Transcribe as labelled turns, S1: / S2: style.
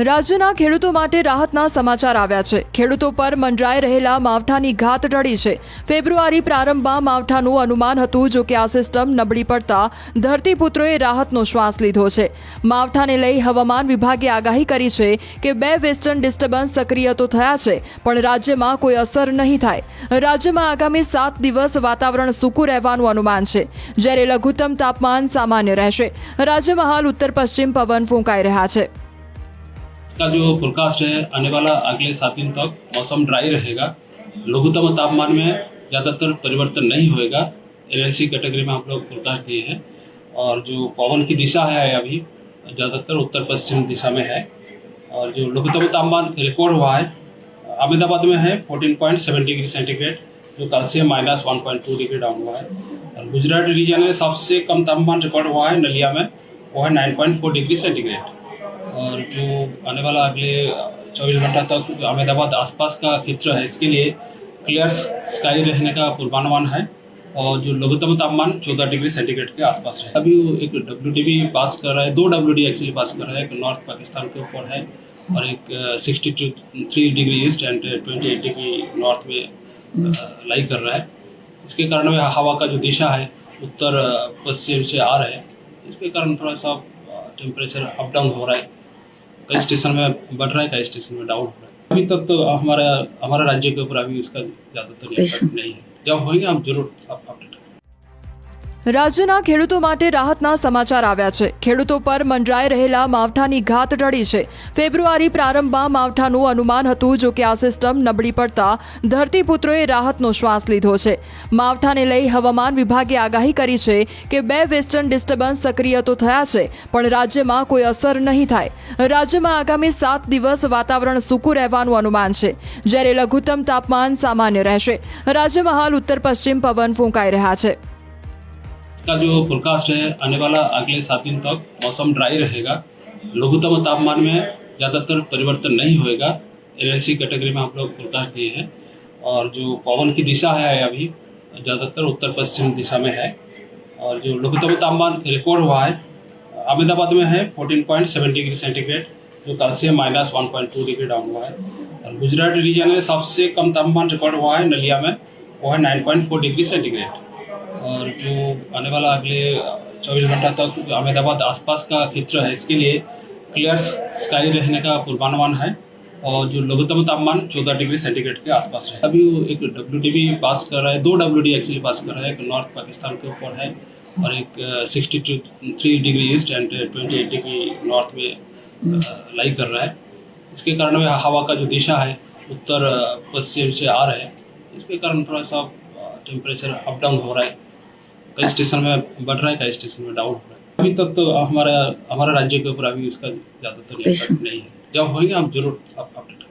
S1: રાજ્યના ખેડૂતો માટે રાહતના સમાચાર આવ્યા છે। ખેડૂતો પર મંડરાઈ રહેલા માવઠાની ઘાત ટળી છે। ફેબ્રુઆરી પ્રારંભમાં માવઠાનું અનુમાન હતું, જો કે આ સિસ્ટમ નબળી પડતા ધરતીપુત્રોએ રાહતનો શ્વાસ લીધો છે। માવઠાને લઈ હવામાન વિભાગે આગાહી કરી છે કે 2 વેસ્ટર્ન ડિસ્ટર્બન્સ સક્રિય તો થયા છે, પણ રાજ્યમાં કોઈ અસર નહીં થાય। રાજ્યમાં આગામી 7 દિવસ વાતાવરણ સૂકું રહેવાનું અનુમાન છે, જ્યારે લઘુત્તમ તાપમાન સામાન્ય રહેશે। રાજ્યમાં હાલ ઉત્તર પશ્ચિમ પવન ફૂંકાઈ રહ્યા છે।
S2: का जो फोरकास्ट है आने वाला अगले 7 दिन तक मौसम ड्राई रहेगा। लघुत्तम तापमान में ज़्यादातर परिवर्तन नहीं होएगा। एनएलसी कैटेगरी में आप लोग फोरकास्ट दिए हैं। और जो पवन की दिशा है अभी ज़्यादातर उत्तर पश्चिम दिशा में है। और जो लघुत्तम तापमान रिकॉर्ड हुआ है अहमदाबाद में है 14.7 डिग्री सेंटीग्रेड, जो कल से -1.2 डिग्री डाउन हुआ है। और गुजरात रीजन में सबसे कम तापमान रिकॉर्ड हुआ है नलिया में, वो है 9.4 डिग्री सेंटीग्रेड। और जो आने वाला अगले 24 घंटा तक अहमदाबाद आसपास का क्षेत्र है, इसके लिए क्लियर स्काई रहने का पूर्वानुमान है। और जो लघुत्तम तापमान 14 डिग्री सेंटीग्रेड के आसपास है। अभी एक WDV पास कर रहा है, 2 WD एक्चुअली पास कर रहा है। एक नॉर्थ पाकिस्तान के ऊपर है और एक 63 degree east and 28 degree north में लाई कर रहा है। इसके कारण हवा का जो दिशा है उत्तर पश्चिम से आ रहा है, इसके कारण थोड़ा सा टेम्परेचर अप डाउन हो रहा है। कई स्टेशन में बढ़ रहा है, कई स्टेशन में डाउन हो रहा है। अभी तक तो हमारा राज्य के ऊपर अभी इसका ज़्यादातर इम्पैक्ट नहीं है। जब होंगे आप जरूर अपडेट।
S1: રાજ્યના ખેડૂતો માટે રાહતના સમાચાર આવ્યા છે। ખેડૂતો પર મંડરાઈ રહેલા માવઠાની ઘાત ટળી છે। ફેબ્રુઆરી પ્રારંભમાં માવઠાનું અનુમાન હતું, જો કે આ સિસ્ટમ નબળી પડતા ધરતીપુત્રોએ રાહતનો શ્વાસ લીધો છે। માવઠાને લઈ હવામાન વિભાગે આગાહી કરી છે કે 2 વેસ્ટર્ન ડિસ્ટર્બન્સ સક્રિય તો થયા છે, પણ રાજ્યમાં કોઈ અસર નહીં થાય। રાજ્યમાં આગામી 7 દિવસ વાતાવરણ સૂકું રહેવાનું અનુમાન છે, જ્યારે લઘુત્તમ તાપમાન સામાન્ય રહેશે। રાજ્યમાં હાલ ઉત્તર પશ્ચિમ પવન ફૂંકાઈ રહ્યા છે।
S2: का जो फोरकास्ट है आने वाला अगले 7 दिन तक मौसम ड्राई रहेगा। लघुत्तम तापमान में ज़्यादातर परिवर्तन नहीं होएगा। एनएलसी कैटेगरी में आप लोग फोरकास्ट दिए हैं। और जो पवन की दिशा है अभी ज़्यादातर उत्तर पश्चिम दिशा में है। और जो लघुत्तम तापमान रिकॉर्ड हुआ है अहमदाबाद में है 14.7 डिग्री सेंटीग्रेड, जो कल से -1.2 डिग्री डाउन हुआ है। और गुजरात रीजन में सबसे कम तापमान रिकॉर्ड हुआ है नलिया में, वो है 9.4 डिग्री सेंटीग्रेड। और जो आने वाला अगले 24 घंटा तक अहमदाबाद आसपास का क्षेत्र है, इसके लिए क्लियर स्काई रहने का पूर्वानुमान है। और जो लघुत्तम तापमान 14 डिग्री सेंटीग्रेड के आसपास है। अभी एक WDV पास कर रहा है, 2 WD एक्चुअली पास कर रहा है। एक नॉर्थ पाकिस्तान के ऊपर है और एक 63 degree east and 28 degree north में लाई कर रहा है। इसके कारण हवा का जो दिशा है उत्तर पश्चिम से आ रहा है, इसके कारण थोड़ा सा टेम्परेचर अप डाउन हो रहा है। कई स्टेशन में बढ़ रहा है, कई स्टेशन में डाउन हो रहा है। अभी तक तो हमारा राज्य के ऊपर अभी इसका ज़्यादातर इम्पैक्ट नहीं है। जब होंगे आप जरूर अपडेट।